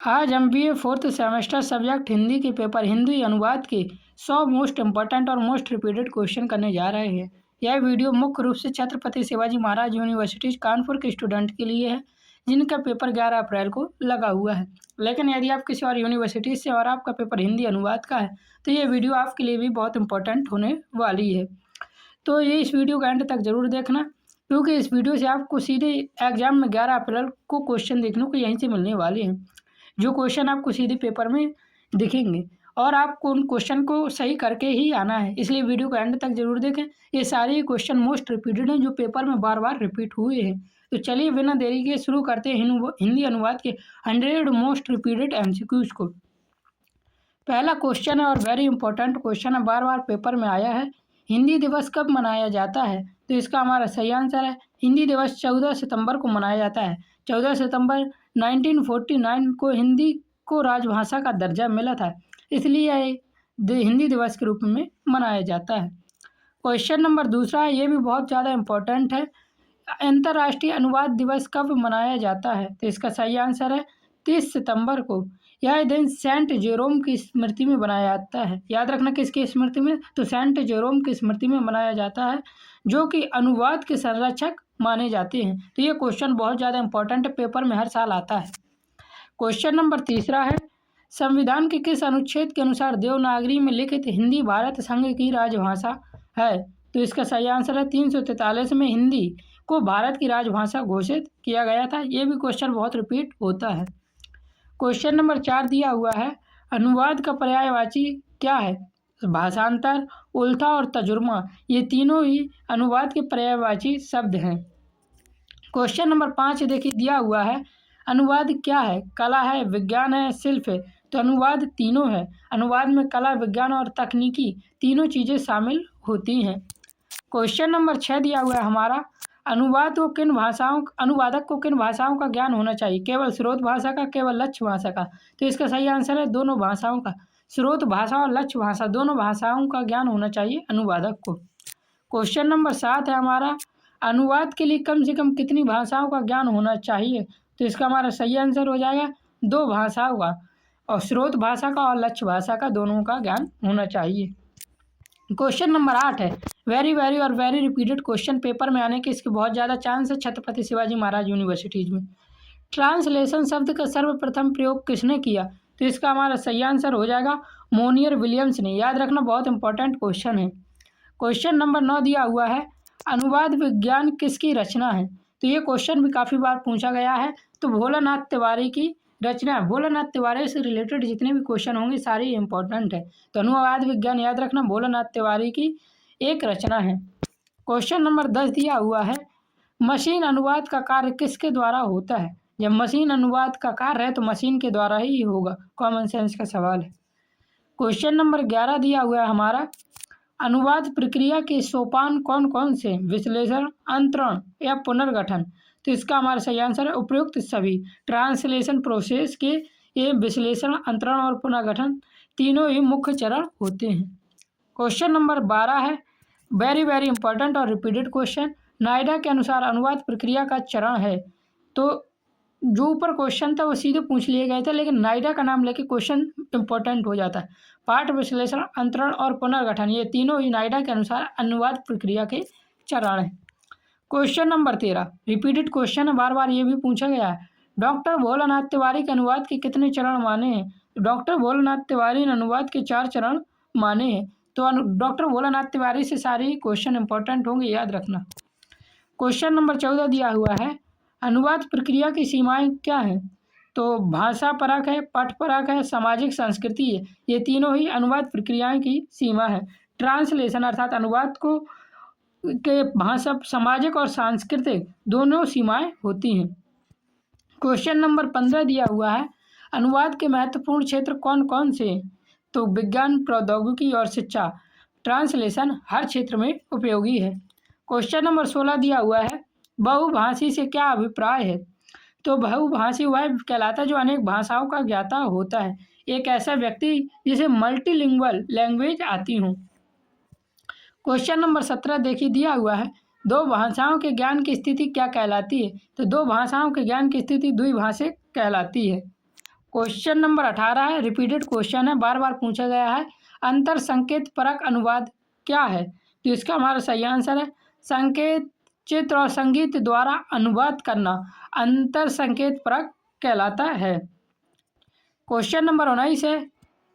आज हम BA fourth semester subject Hindi के पेपर हिंदी अनुवाद के 100 मोस्ट इम्पोर्टेंट और मोस्ट रिपीटेड क्वेश्चन करने जा रहे हैं। यह वीडियो मुख्य रूप से छत्रपति शिवाजी महाराज यूनिवर्सिटी कानपुर के स्टूडेंट के लिए है जिनका पेपर 11 अप्रैल को लगा हुआ है। लेकिन यदि आप किसी और यूनिवर्सिटी से और आपका पेपर हिंदी अनुवाद का है तो ये वीडियो आपके लिए भी बहुत इंपॉर्टेंट होने वाली है। तो ये इस वीडियो का एंड तक जरूर देखना, क्योंकि इस वीडियो से आपको सीधे एग्जाम में 11 अप्रैल को क्वेश्चन देखने को यहीं से मिलने वाले हैं, जो क्वेश्चन आपको सीधे पेपर में दिखेंगे और आपको उन क्वेश्चन को सही करके ही आना है। इसलिए वीडियो को एंड तक जरूर देखें। ये सारे क्वेश्चन मोस्ट रिपीटेड हैं जो पेपर में बार बार रिपीट हुए हैं। तो चलिए बिना देरी के शुरू करते हैं हिंदी अनुवाद के 100 मोस्ट रिपीटेड MCQs को। पहला क्वेश्चन है और वेरी इंपॉर्टेंट क्वेश्चन है, बार बार पेपर में आया है। हिंदी दिवस कब मनाया जाता है? तो इसका हमारा सही आंसर है हिंदी दिवस 14 सितंबर को मनाया जाता है। 14 सितंबर 1949 को हिंदी को राजभाषा का दर्जा मिला था, इसलिए हिंदी दिवस के रूप में मनाया जाता है। क्वेश्चन नंबर दूसरा है, ये भी बहुत ज़्यादा इम्पोर्टेंट है। अंतर्राष्ट्रीय अनुवाद दिवस कब मनाया जाता है? तो इसका सही आंसर है 30 सितंबर को। यह दिन सेंट जेरोम की स्मृति में मनाया जाता है। याद रखना किसकी स्मृति में? तो सेंट जेरोम की स्मृति में मनाया जाता है, जो कि अनुवाद के संरक्षक माने जाते हैं। तो ये क्वेश्चन बहुत ज़्यादा इंपॉर्टेंट पेपर में हर साल आता है। क्वेश्चन नंबर तीसरा है, संविधान के किस अनुच्छेद के अनुसार देवनागरी में लिखित हिंदी भारत संघ की राजभाषा है? तो इसका सही आंसर है 343 में हिंदी को भारत की राजभाषा घोषित किया गया था। ये भी क्वेश्चन बहुत रिपीट होता है। क्वेश्चन नंबर 4 दिया हुआ है, अनुवाद का पर्यायवाची क्या है? भाषांतर, उल्था और तर्जुमा, ये तीनों ही अनुवाद के पर्यायवाची शब्द हैं। क्वेश्चन नंबर 5 देखिए दिया हुआ है, अनुवाद क्या है? कला है, विज्ञान है, शिल्प है? तो अनुवाद तीनों है। अनुवाद में कला, विज्ञान और तकनीकी तीनों चीज़ें शामिल होती हैं। क्वेश्चन नंबर 6 दिया हुआ है हमारा, अनुवादक को किन भाषाओं का ज्ञान होना चाहिए? केवल स्रोत भाषा का, केवल लक्ष्य भाषा का? तो इसका सही आंसर है दोनों भाषाओं का। स्रोत भाषा और लक्ष्य भाषा दोनों भाषाओं का ज्ञान होना चाहिए अनुवादक को। क्वेश्चन नंबर 7 है हमारा, अनुवाद के लिए कम से कम कितनी भाषाओं का ज्ञान होना चाहिए? तो इसका हमारा सही आंसर हो जाएगा 2 भाषाओं का, और स्रोत भाषा का और लक्ष्य भाषा का दोनों का ज्ञान होना चाहिए। क्वेश्चन नंबर 8 है, वेरी और वेरी रिपीटेड क्वेश्चन पेपर में आने के इसके बहुत ज़्यादा चांस है छत्रपति शिवाजी महाराज यूनिवर्सिटीज़ में। ट्रांसलेशन शब्द का सर्वप्रथम प्रयोग किसने किया? तो इसका हमारा सही आंसर हो जाएगा मोनियर विलियम्स ने। याद रखना बहुत इंपॉर्टेंट क्वेश्चन है। क्वेश्चन नंबर 9 दिया हुआ है, अनुवाद विज्ञान किसकी रचना है? तो ये क्वेश्चन भी काफ़ी बार पूछा गया है। तो भोलानाथ तिवारी की रचना है। भोलानाथ तिवारी से रिलेटेड जितने भी क्वेश्चन होंगे सारे इंपॉर्टेंट है। तो अनुवाद विज्ञान याद रखना भोलानाथ तिवारी की एक रचना है। क्वेश्चन नंबर 10 दिया हुआ है, मशीन अनुवाद का कार्य किसके द्वारा होता है? जब मशीन अनुवाद का कार्य है तो मशीन के द्वारा ही होगा। कॉमन सेंस का सवाल है। क्वेश्चन नंबर 11 दिया हुआ है हमारा, अनुवाद प्रक्रिया के सोपान कौन कौन से? विश्लेषण, अंतरण या पुनर्गठन? तो इसका हमारा सही आंसर है उपयुक्त सभी। ट्रांसलेशन प्रोसेस के ये विश्लेषण, अंतरण और पुनर्गठन तीनों ही मुख्य चरण होते हैं। क्वेश्चन नंबर 12 है, वेरी इंपॉर्टेंट और रिपीटेड क्वेश्चन, नायडा के अनुसार अनुवाद प्रक्रिया का चरण है। तो जो ऊपर क्वेश्चन था वो सीधे पूछ लिए गए थे, लेकिन नायडा का नाम लेके क्वेश्चन इंपॉर्टेंट हो जाता है। पाठ विश्लेषण, अंतरण और पुनर्गठन ये तीनों ही नायडा के अनुसार अनुवाद प्रक्रिया के चरण हैं। क्वेश्चन नंबर 13 रिपीटेड क्वेश्चन है, बार बार ये भी पूछा गया है, डॉक्टर भोलानाथ तिवारी के अनुवाद के कितने चरण माने हैं? डॉक्टर भोलानाथ तिवारी ने अनुवाद के 4 चरण माने हैं। तो डॉक्टर भोलानाथ तिवारी से सारे क्वेश्चन इंपॉर्टेंट होंगे, याद रखना। क्वेश्चन नंबर 14 दिया हुआ है, अनुवाद प्रक्रिया की सीमाएं क्या हैं? तो भाषा परक है, पठ परक है, सामाजिक संस्कृति है, ये तीनों ही अनुवाद प्रक्रियाएं की सीमा है। ट्रांसलेशन अर्थात अनुवाद को के भाषा, सामाजिक और सांस्कृतिक दोनों सीमाएं होती हैं। क्वेश्चन नंबर 15 दिया हुआ है, अनुवाद के महत्वपूर्ण क्षेत्र कौन कौन से हैं? तो विज्ञान, प्रौद्योगिकी और शिक्षा। ट्रांसलेशन हर क्षेत्र में उपयोगी है। क्वेश्चन नंबर 16 दिया हुआ है, बहुभाषी से क्या अभिप्राय है? तो बहुभाषी वह कहलाता है जो अनेक भाषाओं का ज्ञाता होता है, एक ऐसा व्यक्ति जिसे मल्टीलिंगुअल लैंग्वेज आती हो। क्वेश्चन नंबर 17 देखिए दिया हुआ है, दो भाषाओं के ज्ञान की स्थिति क्या कहलाती है? तो दो भाषाओं के ज्ञान की स्थिति द्विभाषिक कहलाती है। क्वेश्चन नंबर 18 है, रिपीटेड क्वेश्चन है, बार बार पूछा गया है। अंतर संकेत परक अनुवाद क्या है? तो इसका हमारा सही आंसर है संकेत, चित्र और संगीत द्वारा अनुवाद करना अंतर संकेत परक कहलाता है। क्वेश्चन नंबर 19 है,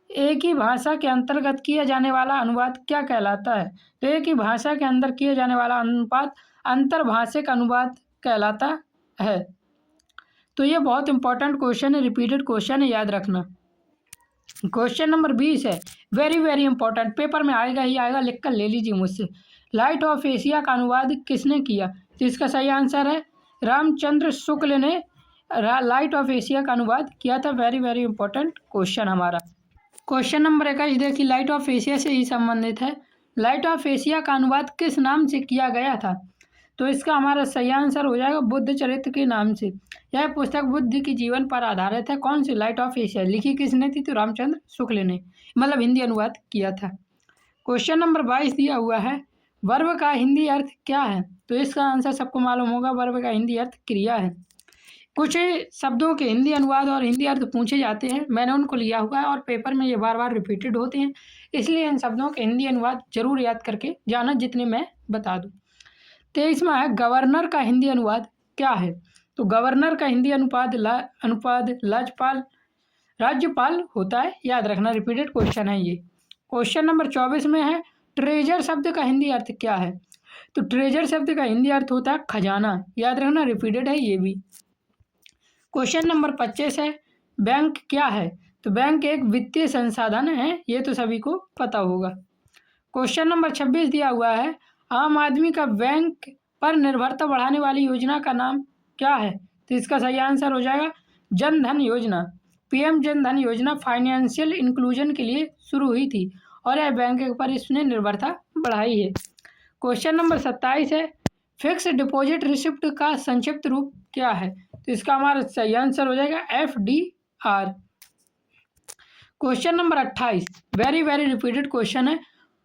एक ही भाषा के अंतर्गत किया जाने वाला अनुवाद क्या कहलाता है? तो एक ही भाषा के अंदर किए जाने वाला अनुवाद अंतर्भाषिक अनुवाद कहलाता है। तो ये बहुत इंपॉर्टेंट क्वेश्चन है, रिपीटेड क्वेश्चन है, याद रखना। क्वेश्चन नंबर 20 है, वेरी वेरी इंपॉर्टेंट, पेपर में आएगा ही आएगा, लिख कर ले लीजिए मुझसे। लाइट ऑफ एशिया का अनुवाद किसने किया? तो इसका सही आंसर है रामचंद्र शुक्ल ने लाइट ऑफ एशिया का अनुवाद किया था। वेरी वेरी इंपॉर्टेंट क्वेश्चन हमारा। क्वेश्चन नंबर 21 देखिए, लाइट ऑफ एशिया से ही संबंधित है। लाइट ऑफ एशिया का अनुवाद किस नाम से किया गया था? तो इसका हमारा सही आंसर हो जाएगा बुद्ध चरित्र के नाम से। यह पुस्तक बुद्ध के जीवन पर आधारित है। कौन सी? Light of Asia. लिखी किसने थी? तो रामचंद्र शुक्ल ने, मतलब हिंदी अनुवाद किया था। क्वेश्चन नंबर 22 दिया हुआ है, वर्ब का हिंदी अर्थ क्या है? तो इसका आंसर सबको मालूम होगा, वर्ब का हिंदी अर्थ क्रिया है। कुछ शब्दों के हिंदी अनुवाद और हिंदी अर्थ पूछे जाते हैं, मैंने उनको लिया हुआ है और पेपर में ये बार बार रिपीटेड होते हैं, इसलिए इन शब्दों के हिंदी अनुवाद जरूर याद करके जाना, जितने मैं बता दूं। 23वां है, गवर्नर का हिंदी अनुवाद क्या है? तो गवर्नर का हिंदी अनुपाद राज्यपाल होता है, याद रखना, रिपीटेड क्वेश्चन है ये। क्वेश्चन नंबर 24 में है, ट्रेजर शब्द का हिंदी अर्थ क्या है? तो ट्रेजर शब्द का हिंदी अर्थ होता है खजाना, याद रखना, रिपीटेड है ये भी। क्वेश्चन नंबर 25 है, बैंक क्या है? तो बैंक एक वित्तीय संसाधन है, ये तो सभी को पता होगा। क्वेश्चन नंबर 26 दिया हुआ है, आम आदमी का बैंक पर निर्भरता बढ़ाने वाली योजना का नाम क्या है? तो इसका सही आंसर हो जाएगा जन धन योजना। पीएम जन धन योजना फाइनेंशियल इंक्लूजन के लिए शुरू हुई थी और यह बैंक पर इसने निर्भरता बढ़ाई है। क्वेश्चन नंबर 27 है, फिक्स डिपॉजिट रिसिप्ट का संक्षिप्त रूप क्या है? तो इसका हमारा सही आंसर हो जाएगा FDR। Question number 28, very very repeated question है,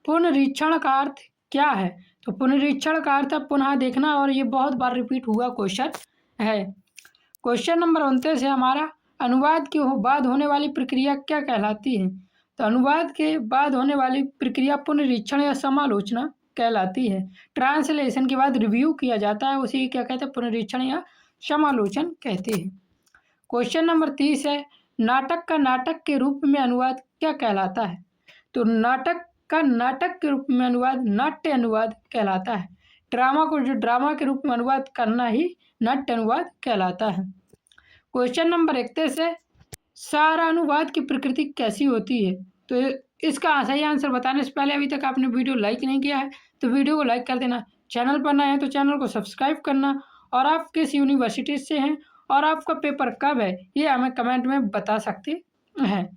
पुनरीक्षण का अर्थ क्या है? तो पुनरीक्षण का अर्थ है पुनः देखना, और ये बहुत बार रिपीट हुआ क्वेश्चन है। क्वेश्चन नंबर 29 है हमारा, अनुवाद के बाद होने वाली प्रक्रिया क्या कहलाती है? तो अनुवाद के बाद होने वाली प्रक्रिया पुनरीक्षण या समालोचना कहलाती है। ट्रांसलेशन के बाद रिव्यू किया जाता है, उसी क्या कहते हैं? पुनरीक्षण या समालोचन कहते हैं। क्वेश्चन नंबर 30 है, नाटक का नाटक के रूप में अनुवाद क्या कहलाता है? तो नाटक का नाटक के रूप में अनुवाद नाट्य अनुवाद कहलाता है। ड्रामा को जो ड्रामा के रूप में अनुवाद करना ही नाट्य अनुवाद कहलाता है। क्वेश्चन नंबर 31 है, सारा अनुवाद की प्रकृति कैसी होती है? तो इसका सही आंसर बताने से पहले अभी तक आपने वीडियो लाइक नहीं किया है तो वीडियो को लाइक कर देना, चैनल पर नए हैं तो चैनल को सब्सक्राइब करना, और आप किस यूनिवर्सिटी से हैं और आपका पेपर कब है ये हमें कमेंट में बता सकते हैं।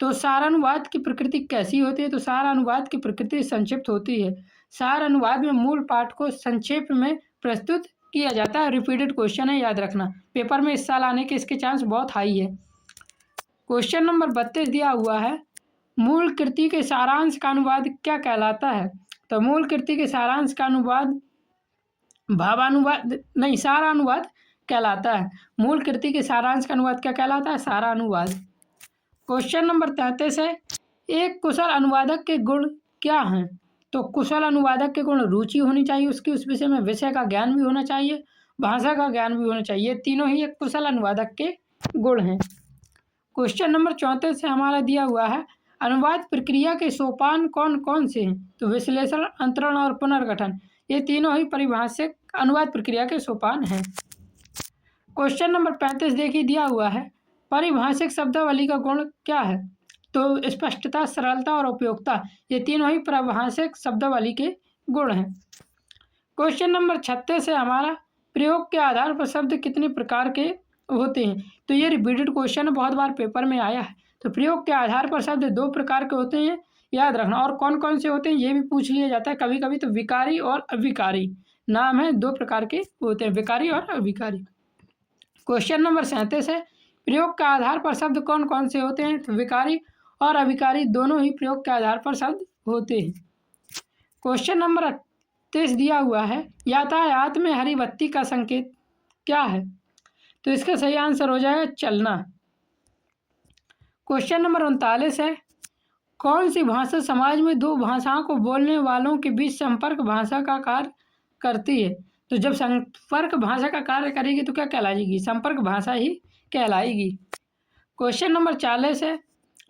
तो सारानुवाद की प्रकृति कैसी होती है? तो सारानुवाद की प्रकृति संक्षिप्त होती है। सारानुवाद में मूल पाठ को संक्षेप में प्रस्तुत किया जाता है। रिपीटेड क्वेश्चन है, याद रखना, पेपर में इस साल आने के इसके चांस बहुत हाई है। क्वेश्चन नंबर 32 दिया हुआ है, मूल कृति के सारांश का अनुवाद क्या कहलाता है? तो मूल कृति के सारांश का अनुवाद भावानुवाद नहीं, सारानुवाद कहलाता है। मूल कृति के सारांश का अनुवाद क्या कहलाता है? सारानुवाद। क्वेश्चन नंबर 33 है, एक कुशल अनुवादक के गुण क्या हैं? तो कुशल अनुवादक के गुण रुचि होनी चाहिए उसकी, उस विषय में विषय का ज्ञान भी होना चाहिए, भाषा का ज्ञान भी होना चाहिए, तीनों ही एक कुशल अनुवादक के गुण हैं। क्वेश्चन नंबर 34 से हमारा दिया हुआ है, अनुवाद प्रक्रिया के सोपान कौन कौन से हैं? तो विश्लेषण, अंतरण और पुनर्गठन, ये तीनों ही परिभाषिक अनुवाद प्रक्रिया के सोपान हैं। क्वेश्चन नंबर 35 देखिए दिया हुआ है, परिभाषिक शब्दावली का गुण क्या है? तो स्पष्टता, सरलता और उपयोगिता, ये तीनों ही परिभाषिक शब्दावली के गुण हैं। क्वेश्चन नंबर 36 है हमारा, प्रयोग के आधार पर शब्द कितने प्रकार के होते हैं? तो ये रिपीटेड क्वेश्चन बहुत बार पेपर में आया है। तो प्रयोग के आधार पर शब्द 2 प्रकार के होते हैं, याद रखना, और कौन कौन से होते हैं ये भी पूछ लिया जाता है कभी कभी। तो विकारी और अविकारी नाम है, 2 प्रकार के होते हैं, विकारी और अविकारी। क्वेश्चन नंबर 37 है, प्रयोग के आधार पर शब्द कौन कौन से होते हैं? तो विकारी और अविकारी दोनों ही प्रयोग के आधार पर शब्द होते हैं। क्वेश्चन नंबर 38 दिया हुआ है, यातायात में हरी बत्ती का संकेत क्या है? तो इसका सही आंसर हो जाएगा चलना। क्वेश्चन नंबर 39 है, कौन सी भाषा समाज में दो भाषाओं को बोलने वालों के बीच संपर्क भाषा का कार्य करती है? तो जब संपर्क भाषा का कार्य करेगी तो क्या कहलाएगी? संपर्क भाषा ही कहलाएगी। क्वेश्चन नंबर 40 है,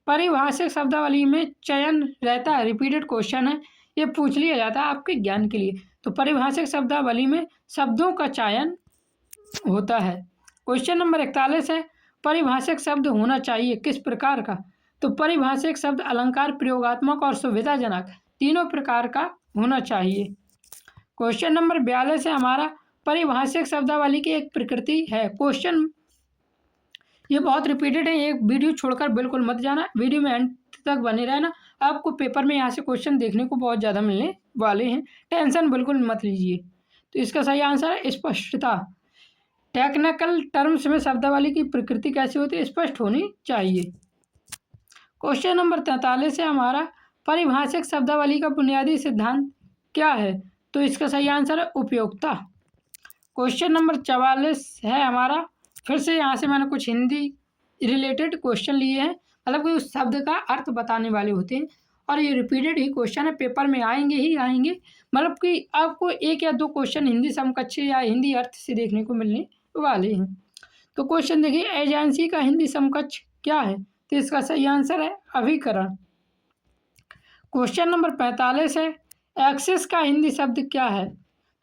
परिभाषिक शब्दावली में चयन रहता है, रिपीटेड क्वेश्चन है, ये पूछ लिया जाता है आपके ज्ञान के लिए। तो परिभाषिक शब्दावली में शब्दों का चयन होता है। क्वेश्चन नंबर 41 है, परिभाषिक शब्द होना चाहिए किस प्रकार का? तो परिभाषिक शब्द अलंकार, प्रयोगात्मक और सुविधाजनक तीनों प्रकार का होना चाहिए। क्वेश्चन नंबर 42 है हमारा, परिभाषिक शब्दावली की एक प्रकृति है। क्वेश्चन ये बहुत रिपीटेड है, एक वीडियो छोड़कर बिल्कुल मत जाना, वीडियो में एंड तक बने रहना। आपको पेपर में यहाँ से क्वेश्चन देखने को बहुत ज़्यादा मिलने वाले हैं, टेंशन बिल्कुल मत लीजिए। तो इसका सही आंसर है स्पष्टता। टेक्निकल टर्म्स में शब्दावली की प्रकृति कैसी होती है? स्पष्ट होनी चाहिए। क्वेश्चन नंबर 43 है हमारा, परिभाषिक शब्दावली का बुनियादी सिद्धांत क्या है? तो इसका सही आंसर है उपयोगिता। क्वेश्चन नंबर 44 है हमारा, फिर से यहाँ से मैंने कुछ हिंदी रिलेटेड क्वेश्चन लिए हैं, मतलब कि उस शब्द का अर्थ बताने वाले होते हैं, और ये रिपीटेड ही क्वेश्चन है, पेपर में आएंगे ही आएंगे, मतलब कि आपको एक या दो क्वेश्चन हिंदी समकक्ष या हिंदी अर्थ से देखने को मिलने वाले हैं। तो क्वेश्चन देखिए, एजेंसी का हिंदी समकक्ष क्या है? तो इसका सही आंसर है अभिकरण। क्वेश्चन नंबर 45 है, एक्सिस का हिंदी शब्द क्या है?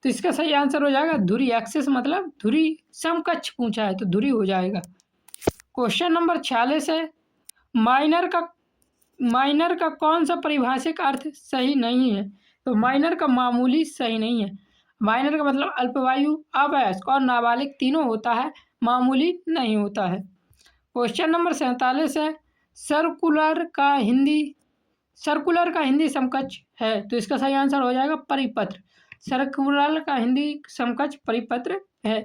तो इसका सही आंसर हो जाएगा धुरी। एक्सिस मतलब धुरी, समकक्ष पूछा है तो धुरी हो जाएगा। क्वेश्चन नंबर 46 है, माइनर का कौन सा परिभाषिक अर्थ सही नहीं है? तो माइनर का मामूली सही नहीं है। माइनर का मतलब अल्पवायु, अवयस्क और नाबालिग तीनों होता है, मामूली नहीं होता है। क्वेश्चन नंबर 47 है, सर्कुलर का हिंदी समकक्ष है? तो इसका सही आंसर हो जाएगा परिपत्र। सर्कुलर का हिंदी समकक्ष परिपत्र है।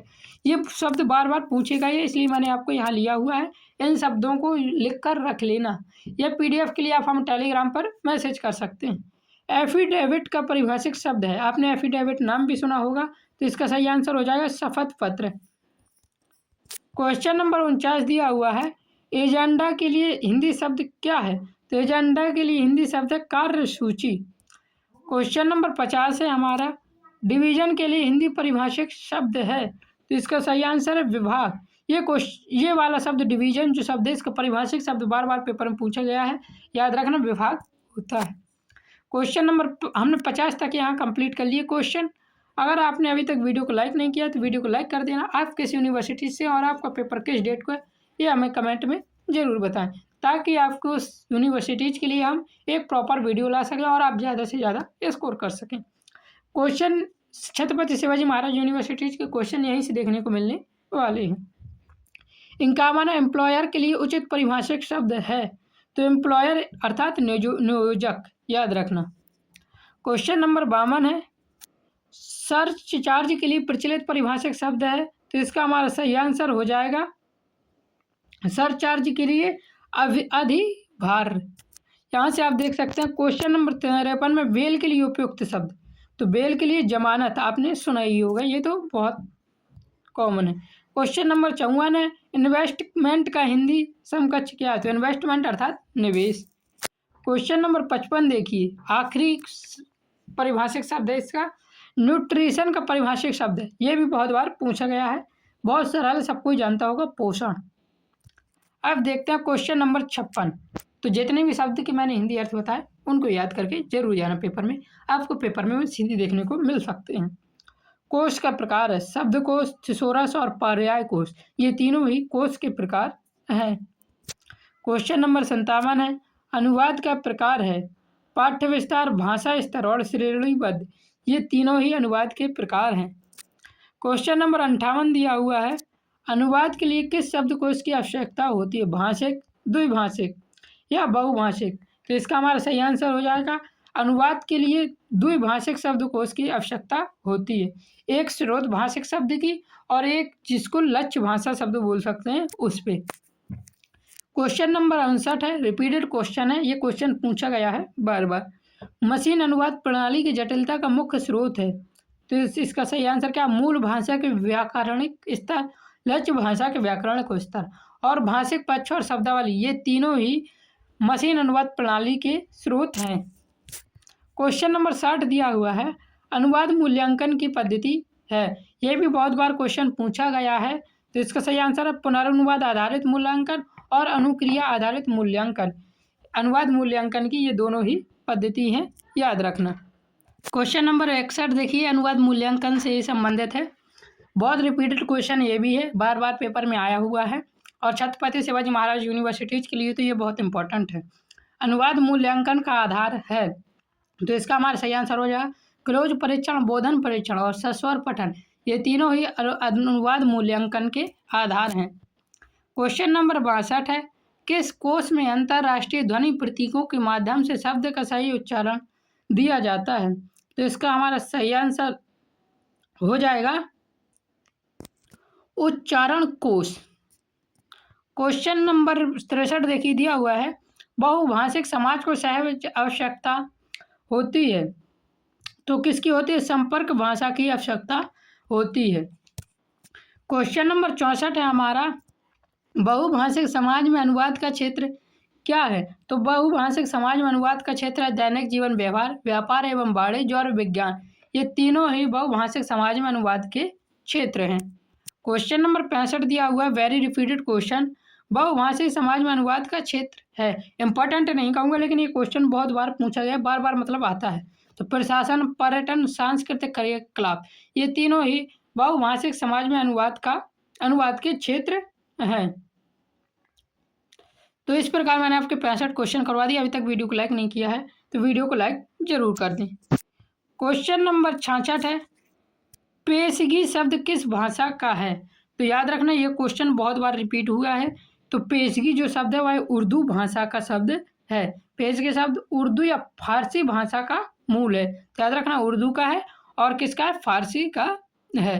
ये शब्द बार बार पूछेगा ये, इसलिए मैंने आपको यहाँ लिया हुआ है, इन शब्दों को लिख कर रख लेना। यह PDF के लिए आप हम टेलीग्राम पर मैसेज कर सकते हैं। एफिडेविट का परिभाषिक शब्द है, आपने एफिडेविट नाम भी सुना होगा, तो इसका सही आंसर हो जाएगा शपथ पत्र। क्वेश्चन नंबर 49 दिया हुआ है, एजेंडा के लिए हिंदी शब्द क्या है? तो एजेंडा के लिए हिंदी शब्द है कार्यसूची। क्वेश्चन नंबर 50 है हमारा, डिवीजन के लिए हिंदी परिभाषिक शब्द है? तो इसका सही आंसर है विभाग। ये वाला शब्द डिवीजन जो शब्द है, इसका परिभाषिक शब्द बार बार पेपर में पूछा गया है, याद रखना विभाग होता है। क्वेश्चन नंबर हमने 50 तक यहाँ कंप्लीट कर लिए क्वेश्चन। अगर आपने अभी तक वीडियो को लाइक नहीं किया तो वीडियो को लाइक कर देना। आप किस यूनिवर्सिटी से और आपका पेपर किस डेट को है ये हमें कमेंट में ज़रूर बताएं, ताकि आपको उस यूनिवर्सिटीज़ के लिए हम एक प्रॉपर वीडियो ला सकें और आप ज़्यादा से ज़्यादा स्कोर कर सकें। क्वेश्चन छत्रपति शिवाजी महाराज यूनिवर्सिटीज़ के क्वेश्चन यहीं से देखने को मिलने वाले हैं। इनकामना एम्प्लॉयर के लिए उचित परिभाषिक शब्द है? तो एम्प्लॉयर अर्थात नियोजक, याद रखना। क्वेश्चन नंबर 52 है, सर्च चार्ज के लिए प्रचलित परिभाषिक शब्द है? तो इसका हमारा सही आंसर हो जाएगा सर्च चार्ज के लिए अधिभार। यहाँ से आप देख सकते हैं क्वेश्चन नंबर 53 में बेल के लिए उपयुक्त शब्द, तो बेल के लिए जमानत आपने सुना ही होगा, ये तो बहुत कॉमन है। क्वेश्चन नंबर 54 है, इन्वेस्टमेंट का हिंदी समकक्ष क्या है? तो इन्वेस्टमेंट अर्थात निवेश। क्वेश्चन नंबर 55 देखिए, आखिरी परिभाषिक शब्द है इसका, न्यूट्रिशन का परिभाषिक शब्द है, ये भी बहुत बार पूछा गया है, बहुत सरल, सब कोई जानता होगा, पोषण। अब देखते हैं क्वेश्चन नंबर 56। तो जितने भी शब्द के मैंने हिंदी अर्थ बताए उनको याद करके जरूर जाना पेपर में, आपको पेपर में सीधी देखने को मिल सकते हैं। कोश का प्रकार है शब्दकोश, थिसोरस और पर्याय कोश, ये तीनों ही कोश के प्रकार हैं। क्वेश्चन नंबर 57 है, अनुवाद का प्रकार है पाठ्य विस्तार, भाषा स्तर और श्रेणीबद्ध, ये तीनों ही अनुवाद के प्रकार हैं। क्वेश्चन नंबर 58 दिया हुआ है, अनुवाद के लिए किस शब्दकोश की आवश्यकता होती है? भाषिक, द्विभाषिक या बहुभाषिक? तो इसका हमारा सही आंसर हो जाएगा अनुवाद के लिए द्विभाषिक शब्दकोश की आवश्यकता होती है, एक स्रोत भाषिक शब्द की और एक जिसको लक्ष्य भाषा शब्द बोल सकते हैं उस पे। क्वेश्चन नंबर 59 है, रिपीटेड क्वेश्चन है, ये क्वेश्चन पूछा गया है बार बार। मशीन अनुवाद प्रणाली की जटिलता का मुख्य स्रोत है? तो इसका सही आंसर क्या? मूल भाषा के व्याकरणिक स्तर, लक्ष्य भाषा के व्याकरणिक स्तर और भाषिक पक्ष और शब्दावली, ये तीनों ही मशीन अनुवाद प्रणाली के स्रोत हैं। क्वेश्चन नंबर 60 दिया हुआ है, अनुवाद मूल्यांकन की पद्धति है। ये भी बहुत बार क्वेश्चन पूछा गया है, तो इसका सही आंसर है पुनर्नुवाद आधारित मूल्यांकन और अनुक्रिया आधारित मूल्यांकन। अनुवाद मूल्यांकन की ये दोनों ही पद्धति हैं, याद रखना। क्वेश्चन नंबर 61 देखिए, अनुवाद मूल्यांकन से संबंधित है। बहुत रिपीटेड क्वेश्चन ये भी है, बार बार पेपर में आया हुआ है और छत्रपति शिवाजी महाराज यूनिवर्सिटीज के लिए तो ये बहुत इंपॉर्टेंट है। अनुवाद मूल्यांकन का आधार है, तो इसका हमारा सही आंसर हो जाएगा क्लोज परीक्षण, बोधन परीक्षण और सस्वर पठन, ये तीनों ही अनुवाद मूल्यांकन के आधार हैं। क्वेश्चन नंबर 62 है, किस कोश में अंतर्राष्ट्रीय ध्वनि प्रतीकों के माध्यम से शब्द का सही उच्चारण दिया जाता है? तो इसका हमारा सही आंसर हो जाएगा उच्चारण कोश। क्वेश्चन नंबर 63 देखिए दिया हुआ है, बहुभाषिक समाज को सहज आवश्यकता होती है, तो किसकी होती है? संपर्क भाषा की आवश्यकता होती है। क्वेश्चन नंबर 64 है हमारा, बहुभाषिक समाज में अनुवाद का क्षेत्र क्या है? तो बहुभाषिक समाज में अनुवाद का क्षेत्र है दैनिक जीवन व्यवहार, व्यापार एवं वाणिज्य और विज्ञान, ये तीनों ही बहुभाषिक समाज में अनुवाद के क्षेत्र हैं। क्वेश्चन नंबर 65 दिया हुआ है, वेरी रिपीटेड क्वेश्चन, बहुभाषिक समाज में अनुवाद का क्षेत्र है। इंपॉर्टेंट नहीं कहूँगा, लेकिन ये क्वेश्चन बहुत बार पूछा गया, बार बार मतलब आता है। तो प्रशासन, पर्यटन, सांस्कृतिक क्रियाकलाप, ये तीनों ही बहुभाषिक समाज में अनुवाद के क्षेत्र हैं। तो इस प्रकार मैंने आपके 65 क्वेश्चन करवा दिए। अभी तक वीडियो को लाइक नहीं किया है तो वीडियो को लाइक जरूर कर दें। क्वेश्चन नंबर 66 है, पेशगी शब्द किस भाषा का है? तो याद रखना ये क्वेश्चन बहुत बार रिपीट हुआ है। तो पेशगी जो शब्द है वह उर्दू भाषा का शब्द है। पेशगी शब्द उर्दू या फारसी भाषा का मूल है, तो याद रखना उर्दू का है और किसका है? फारसी का है।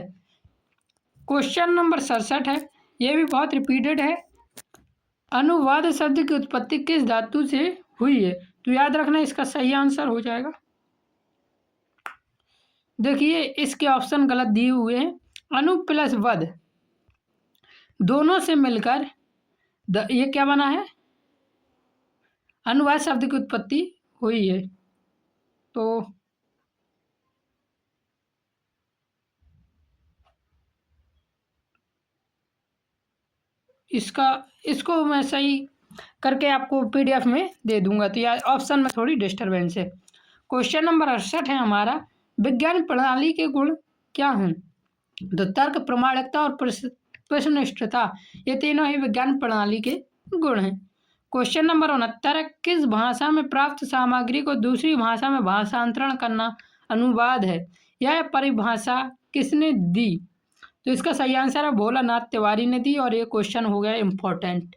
क्वेश्चन नंबर 67 है, ये भी बहुत रिपीटेड है, अनुवाद शब्द की उत्पत्ति किस धातु से हुई है? तो याद रखना इसका सही आंसर हो जाएगा, देखिए इसके ऑप्शन गलत दिए हुए हैं, अनु प्लस वध दोनों से मिलकर ये क्या बना है? अनुवाद शब्द की उत्पत्ति हुई है। तो इसको मैं सही करके आपको पीडीएफ में दे दूंगा, तो यार ऑप्शन में थोड़ी डिस्टर्बेंस है। क्वेश्चन नंबर 68 है हमारा, विज्ञान प्रणाली के गुण क्या हैं? तो तर्क, प्रामाणिकता और प्रश्ननिष्ठता, ये तीनों ही विज्ञान प्रणाली के गुण हैं। क्वेश्चन नंबर 69 है, किस भाषा में प्राप्त सामग्री को दूसरी भाषा में भाषांतरण करना अनुवाद है? यह परिभाषा किसने दी? तो इसका सही आंसर है भोलानाथ तिवारी ने दी, और ये क्वेश्चन हो गया इम्पोर्टेंट।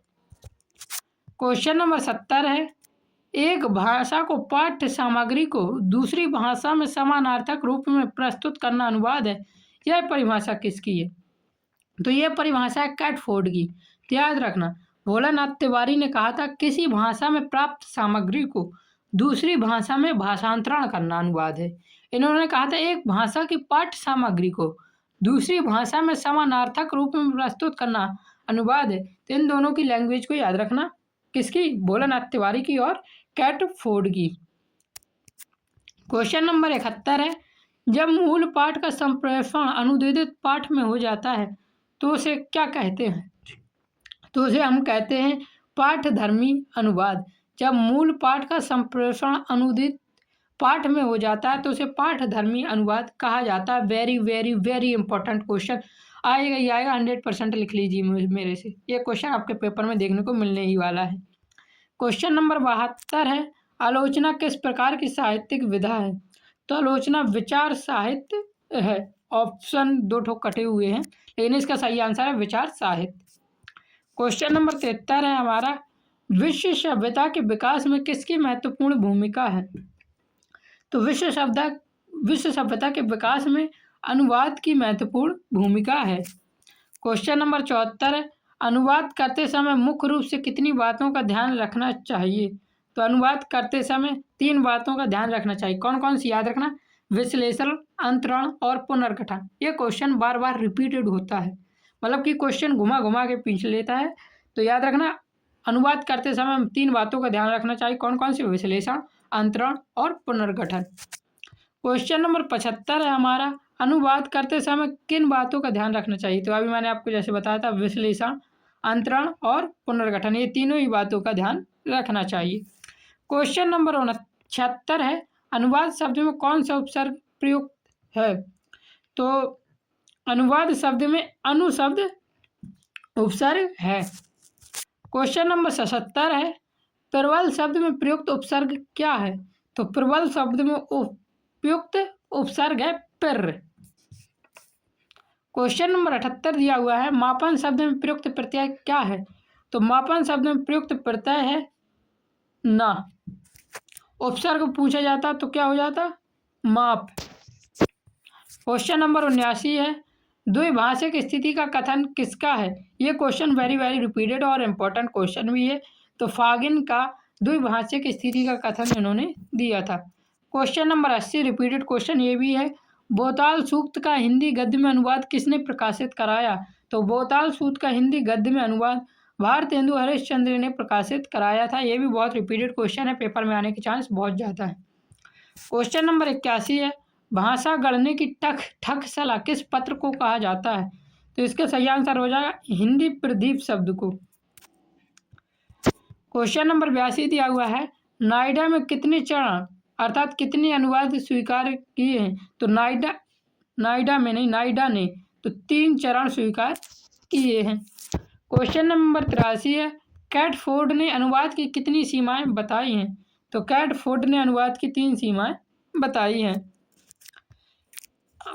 क्वेश्चन नंबर 70 है, एक भाषा को पाठ्य सामग्री को दूसरी भाषा में समानार्थक रूप में प्रस्तुत करना अनुवाद है, यह परिभाषा किसकी है? तो यह परिभाषा है कैटफोर्ड की। तो याद रखना भोलानाथ तिवारी ने कहा था किसी भाषा में प्राप्त सामग्री को दूसरी भाषा में भाषांतरण करना अनुवाद है। इन्होंने कहा था एक भाषा की पाठ्य सामग्री को दूसरी भाषा में समानार्थक रूप में प्रस्तुत करना अनुवाद है। तो इन दोनों की लैंग्वेज को याद रखना, किसकी? भोलानाथ तिवारी की और कैटफोर्ड की। क्वेश्चन नंबर 71 है, जब मूल पाठ का संप्रेषण अनुदेशित पाठ में हो जाता है तो उसे क्या कहते हैं? तो उसे हम कहते हैं पाठधर्मी अनुवाद। जब मूल पाठ का संप्रेषण अनुदित पाठ में हो जाता है तो उसे पाठधर्मी अनुवाद कहा जाता है। Very very very important question आएगा ही आएगा, 100% लिख लीजिए मेरे से, ये क्वेश्चन आपके पेपर में देखने को मिलने ही वाला है। क्वेश्चन नंबर 72 है, आलोचना किस प्रकार की साहित्यिक विधा है? तो आलोचना विचार साहित्य है। ऑप्शन 2 ठो कटे हुए हैं, लेकिन इसका सही आंसर है विचार साहित्य। क्वेश्चन नंबर 73 है हमारा, विश्व सभ्यता के विकास में किसकी महत्वपूर्ण भूमिका है? तो विश्व सभ्यता के विकास में अनुवाद की महत्वपूर्ण भूमिका है। क्वेश्चन नंबर 74 है, अनुवाद करते समय मुख्य रूप से कितनी बातों का ध्यान रखना चाहिए? तो अनुवाद करते समय 3 बातों का ध्यान रखना चाहिए। कौन कौन सी? याद रखना, विश्लेषण, अंतरण और पुनर्गठन। ये क्वेश्चन बार बार रिपीटेड होता है, मतलब कि क्वेश्चन घुमा घुमा के पूछ लेता है, तो याद रखना, अनुवाद करते समय हम 3 बातों का ध्यान रखना चाहिए। कौन कौन सी? विश्लेषण, अंतरण और पुनर्गठन। क्वेश्चन नंबर 75 है हमारा, अनुवाद करते समय किन बातों का ध्यान रखना चाहिए? तो अभी मैंने आपको जैसे बताया था, विश्लेषण, अंतरण और पुनर्गठन, ये तीनों ही बातों का ध्यान रखना चाहिए। क्वेश्चन नंबर 69 है, अनुवाद शब्द में कौन सा उपसर्ग प्रयुक्त है? तो अनुवाद शब्द में अनु शब्द उपसर्ग है। क्वेश्चन नंबर 77 है, प्रबल शब्द में प्रयुक्त उपसर्ग क्या है? तो प्रबल शब्द में उपयुक्त उपसर्ग है पर। क्वेश्चन नंबर 78 दिया हुआ है, मापन शब्द में प्रयुक्त प्रत्यय क्या है? तो मापन शब्द में प्रयुक्त प्रत्यय है ना। उपसर्ग पूछा जाता तो क्या हो जाता? माप। क्वेश्चन नंबर 79 है, द्विभाषिक स्थिति का कथन किसका है? ये क्वेश्चन वेरी वेरी रिपीटेड और इम्पोर्टेंट क्वेश्चन भी है। तो फागिन का द्विभाषिक स्थिति का कथन इन्होंने दिया था। क्वेश्चन नंबर 80 रिपीटेड क्वेश्चन ये भी है, बोताल सूक्त का हिंदी गद्य में अनुवाद किसने प्रकाशित कराया? तो बोताल सूक्त का हिंदी गद्य में अनुवाद भारतेंदु हरिश्चंद्र ने प्रकाशित कराया था। ये भी बहुत रिपीटेड क्वेश्चन है, पेपर में आने के चांस बहुत ज़्यादा है। क्वेश्चन नंबर 81 है, भाषा गढ़ने की ठकसला किस पत्र को कहा जाता है? तो इसका सही आंसर हो जाएगा हिंदी प्रदीप शब्द को। क्वेश्चन नंबर 82 दिया हुआ है, नायडा में कितने चरण अर्थात कितने अनुवाद स्वीकार किए हैं? तो नायडा में नहीं, नायडा ने तो 3 चरण स्वीकार किए हैं। क्वेश्चन नंबर 83 है, कैटफोर्ड ने अनुवाद की कितनी सीमाएं बताई हैं? तो कैटफोर्ड ने अनुवाद की 3 सीमाएं बताई हैं।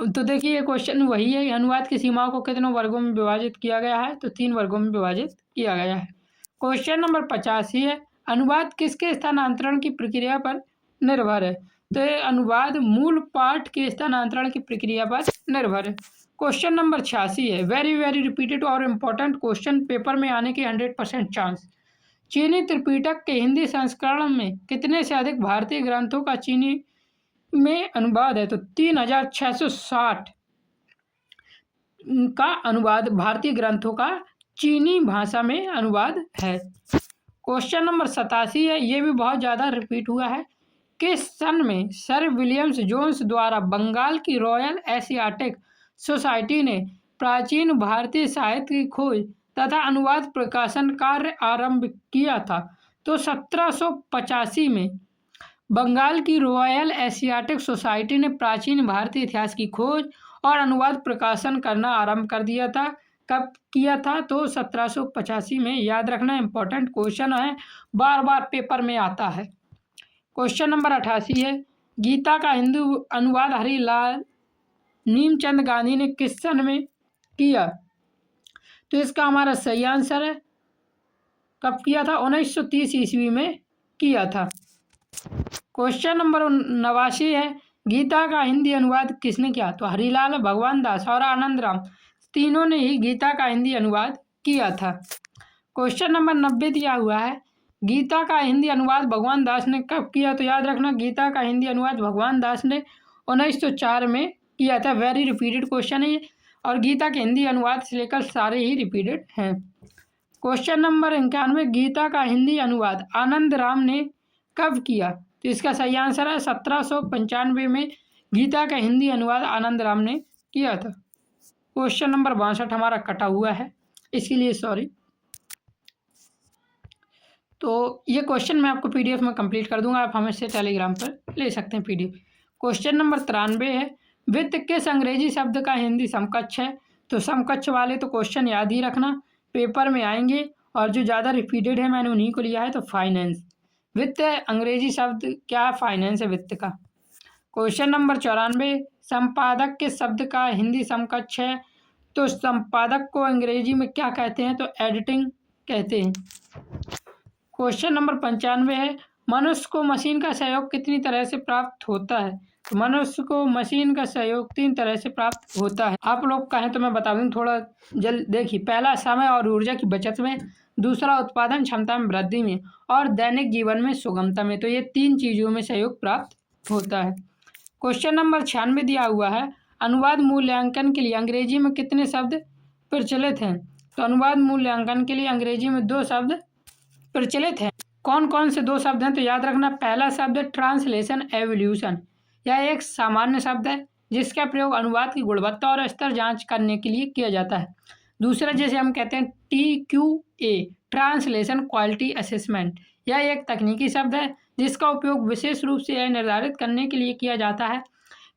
तो देखिए ये क्वेश्चन वही है, अनुवाद की सीमाओं को कितनों वर्गों में विभाजित किया गया है? तो 3 वर्गों में विभाजित किया गया है। क्वेश्चन नंबर 85 है, अनुवाद किसके स्थानांतरण की प्रक्रिया पर निर्भर है? तो ये अनुवाद मूल पाठ के स्थानांतरण की प्रक्रिया पर निर्भर है। क्वेश्चन नंबर 86 है, वेरी वेरी रिपीटेड और इम्पोर्टेंट क्वेश्चन, पेपर में आने के 100% चांस। चीनी त्रिपिटक के हिंदी संस्करण में कितने से अधिक भारतीय ग्रंथों का चीनी में अनुवाद है? तो 3660 का अनुवाद भारतीय ग्रंथों का चीनी भाषा में अनुवाद है। क्वेश्चन नंबर 87 है, ये भी बहुत ज़्यादा रिपीट हुआ है, किस सन में सर विलियम्स जोन्स द्वारा बंगाल की रॉयल एशियाटिक सोसाइटी ने प्राचीन भारतीय साहित्य की खोज तथा अनुवाद प्रकाशन कार्य आरंभ किया था? तो 1785 में बंगाल की रॉयल एशियाटिक सोसाइटी ने प्राचीन भारतीय इतिहास की खोज और अनुवाद प्रकाशन करना आरंभ कर दिया था। कब किया था? तो 1785 में। याद रखना, इंपॉर्टेंट क्वेश्चन है, बार बार पेपर में आता है। क्वेश्चन नंबर 88 है, गीता का हिंदी अनुवाद हरिलाल नीमचंद गांधी ने किस सन में किया? तो इसका हमारा सही आंसर है, कब किया था? 1930 ईस्वी में किया था। क्वेश्चन नंबर 89 है, गीता का हिंदी अनुवाद किसने किया? तो हरिलाल, भगवान दास और आनंद राम, तीनों ने ही गीता का हिंदी अनुवाद किया था। क्वेश्चन नंबर 90 दिया हुआ है, गीता का हिंदी अनुवाद भगवान दास ने कब किया? तो याद रखना, गीता का हिंदी अनुवाद भगवान दास ने 1904 में किया था। वेरी रिपीटेड क्वेश्चन है ये, और गीता के हिंदी अनुवाद से लेकर सारे ही रिपीटेड हैं। क्वेश्चन नंबर 91, गीता का हिंदी अनुवाद आनंद राम ने कब किया? तो इसका सही आंसर है 1795 में गीता का हिंदी अनुवाद आनंद राम ने किया था। क्वेश्चन नंबर 62 हमारा कटा हुआ है, इसके लिए सॉरी। तो ये क्वेश्चन मैं आपको पीडीएफ में कंप्लीट कर दूंगा, आप हमसे टेलीग्राम पर ले सकते हैं पीडीएफ। क्वेश्चन नंबर 93 है, वित्त किस अंग्रेजी शब्द का हिंदी समकक्ष है? तो समकक्ष वाले तो क्वेश्चन याद ही रखना, पेपर में आएंगे, और जो ज़्यादा रिपीटेड है मैंने उन्हीं को लिया है। तो फाइनेंस, वित्त अंग्रेजी शब्द क्या है? फाइनेंस है वित्त का। क्वेश्चन नंबर 94, संपादक किस शब्द का हिंदी समकक्ष है? तो संपादक को अंग्रेजी में क्या कहते हैं? तो एडिटिंग कहते हैं। क्वेश्चन नंबर 95 है, मनुष्य को मशीन का सहयोग कितनी तरह से प्राप्त होता है? तो मनुष्य को मशीन का सहयोग 3 तरह से प्राप्त होता है। आप लोग कहें तो मैं बता दूं थोड़ा जल्द। देखिए, पहला समय और ऊर्जा की बचत में, दूसरा उत्पादन क्षमता में वृद्धि में, और दैनिक जीवन में सुगमता में। तो ये 3 चीज़ों में सहयोग प्राप्त होता है। क्वेश्चन नंबर 96 दिया हुआ है, अनुवाद मूल्यांकन के लिए अंग्रेजी में कितने शब्द प्रचलित हैं? तो अनुवाद मूल्यांकन के लिए अंग्रेजी में 2 शब्द प्रचलित हैं। कौन कौन से 2 शब्द हैं? तो याद रखना, पहला शब्द है ट्रांसलेशन एवोल्यूशन। यह एक सामान्य शब्द है जिसका प्रयोग अनुवाद की गुणवत्ता और स्तर जांच करने के लिए किया जाता है। दूसरा जैसे हम कहते हैं TQA ट्रांसलेशन क्वालिटी असेसमेंट, यह एक तकनीकी शब्द है जिसका उपयोग विशेष रूप से यह निर्धारित करने के लिए किया जाता है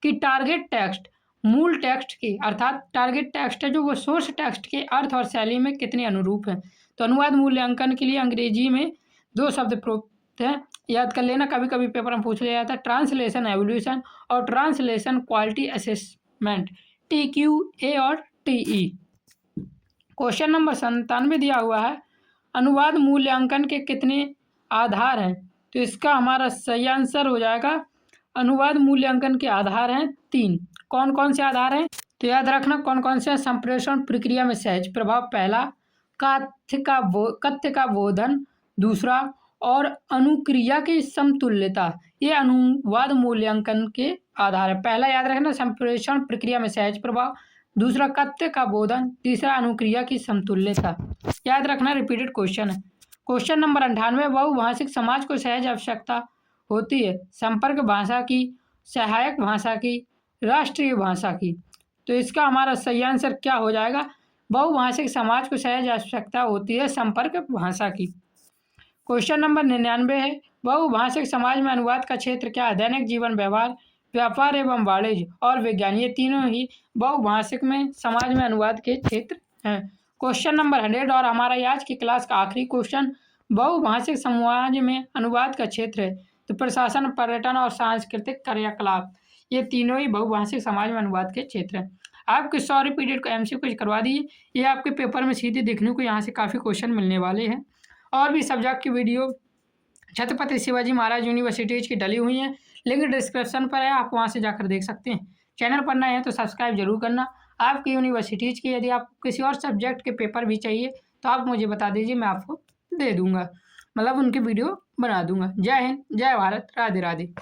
कि टारगेट टेक्स्ट मूल टेक्स्ट के, अर्थात टारगेट टेक्स्ट है जो वो सोर्स टेक्स्ट के अर्थ और शैली में कितने अनुरूप है। तो अनुवाद मूल्यांकन के लिए अंग्रेजी में 2 शब्द प्रयुक्त हैं, याद कर लेना, कभी कभी पेपर में पूछ लिया जाता है, ट्रांसलेशन एवोल्यूशन और ट्रांसलेशन क्वालिटी असेसमेंट, TQA और TE। क्वेश्चन नंबर 97 दिया हुआ है, अनुवाद मूल्यांकन के कितने आधार हैं? तो इसका हमारा सही आंसर हो जाएगा, अनुवाद मूल्यांकन के आधार हैं 3। कौन कौन से आधार हैं? तो याद रखना कौन कौन से। संप्रेषण प्रक्रिया में सहज प्रभाव पहला, कथ्य का बोधन दूसरा, और अनुक्रिया की समतुल्यता, ये अनुवाद मूल्यांकन के आधार है। पहला याद रखना संप्रेषण प्रक्रिया में सहज प्रभाव, दूसरा कथ्य का बोधन, तीसरा अनुक्रिया की समतुल्यता। याद रखना रिपीटेड क्वेश्चन है। क्वेश्चन नंबर 98, बहुभाषिक समाज को सहज आवश्यकता होती है संपर्क भाषा की, सहायक भाषा की, राष्ट्रीय भाषा की। तो इसका हमारा सही आंसर क्या हो जाएगा? बहुभाषिक समाज को सहज आवश्यकता होती है संपर्क भाषा की। क्वेश्चन नंबर 99 है, बहुभाषिक समाज में अनुवाद का क्षेत्र क्या है? दैनिक जीवन व्यवहार, व्यापार एवं वाणिज्य और विज्ञान, ये तीनों ही बहुभाषिक में समाज में अनुवाद के क्षेत्र हैं। क्वेश्चन नंबर 100 और हमारा आज की क्लास का आखिरी क्वेश्चन, बहुभाषिक समाज में अनुवाद का क्षेत्र है तो प्रशासन, पर्यटन और सांस्कृतिक क्रियाकलाप, ये तीनों ही बहुभाषिक समाज में अनुवाद के क्षेत्र हैं। आपके 100 रिपीटेड को MCQ करवा दीजिए, ये आपके पेपर में सीधे देखने को यहाँ से काफ़ी क्वेश्चन मिलने वाले हैं। और भी सब्जेक्ट की वीडियो छत्रपति शिवाजी महाराज यूनिवर्सिटीज की डली हुई हैं, लिंक डिस्क्रिप्शन पर है, आप वहाँ से जाकर देख सकते हैं। चैनल पर नए हैं तो सब्सक्राइब जरूर करना। आपकी यूनिवर्सिटीज की यदि आप किसी और सब्जेक्ट के पेपर भी चाहिए तो आप मुझे बता दीजिए, मैं आपको दे दूँगा, मतलब उनकी वीडियो बना दूँगा। जय हिंद, जय भारत, राधे राधे।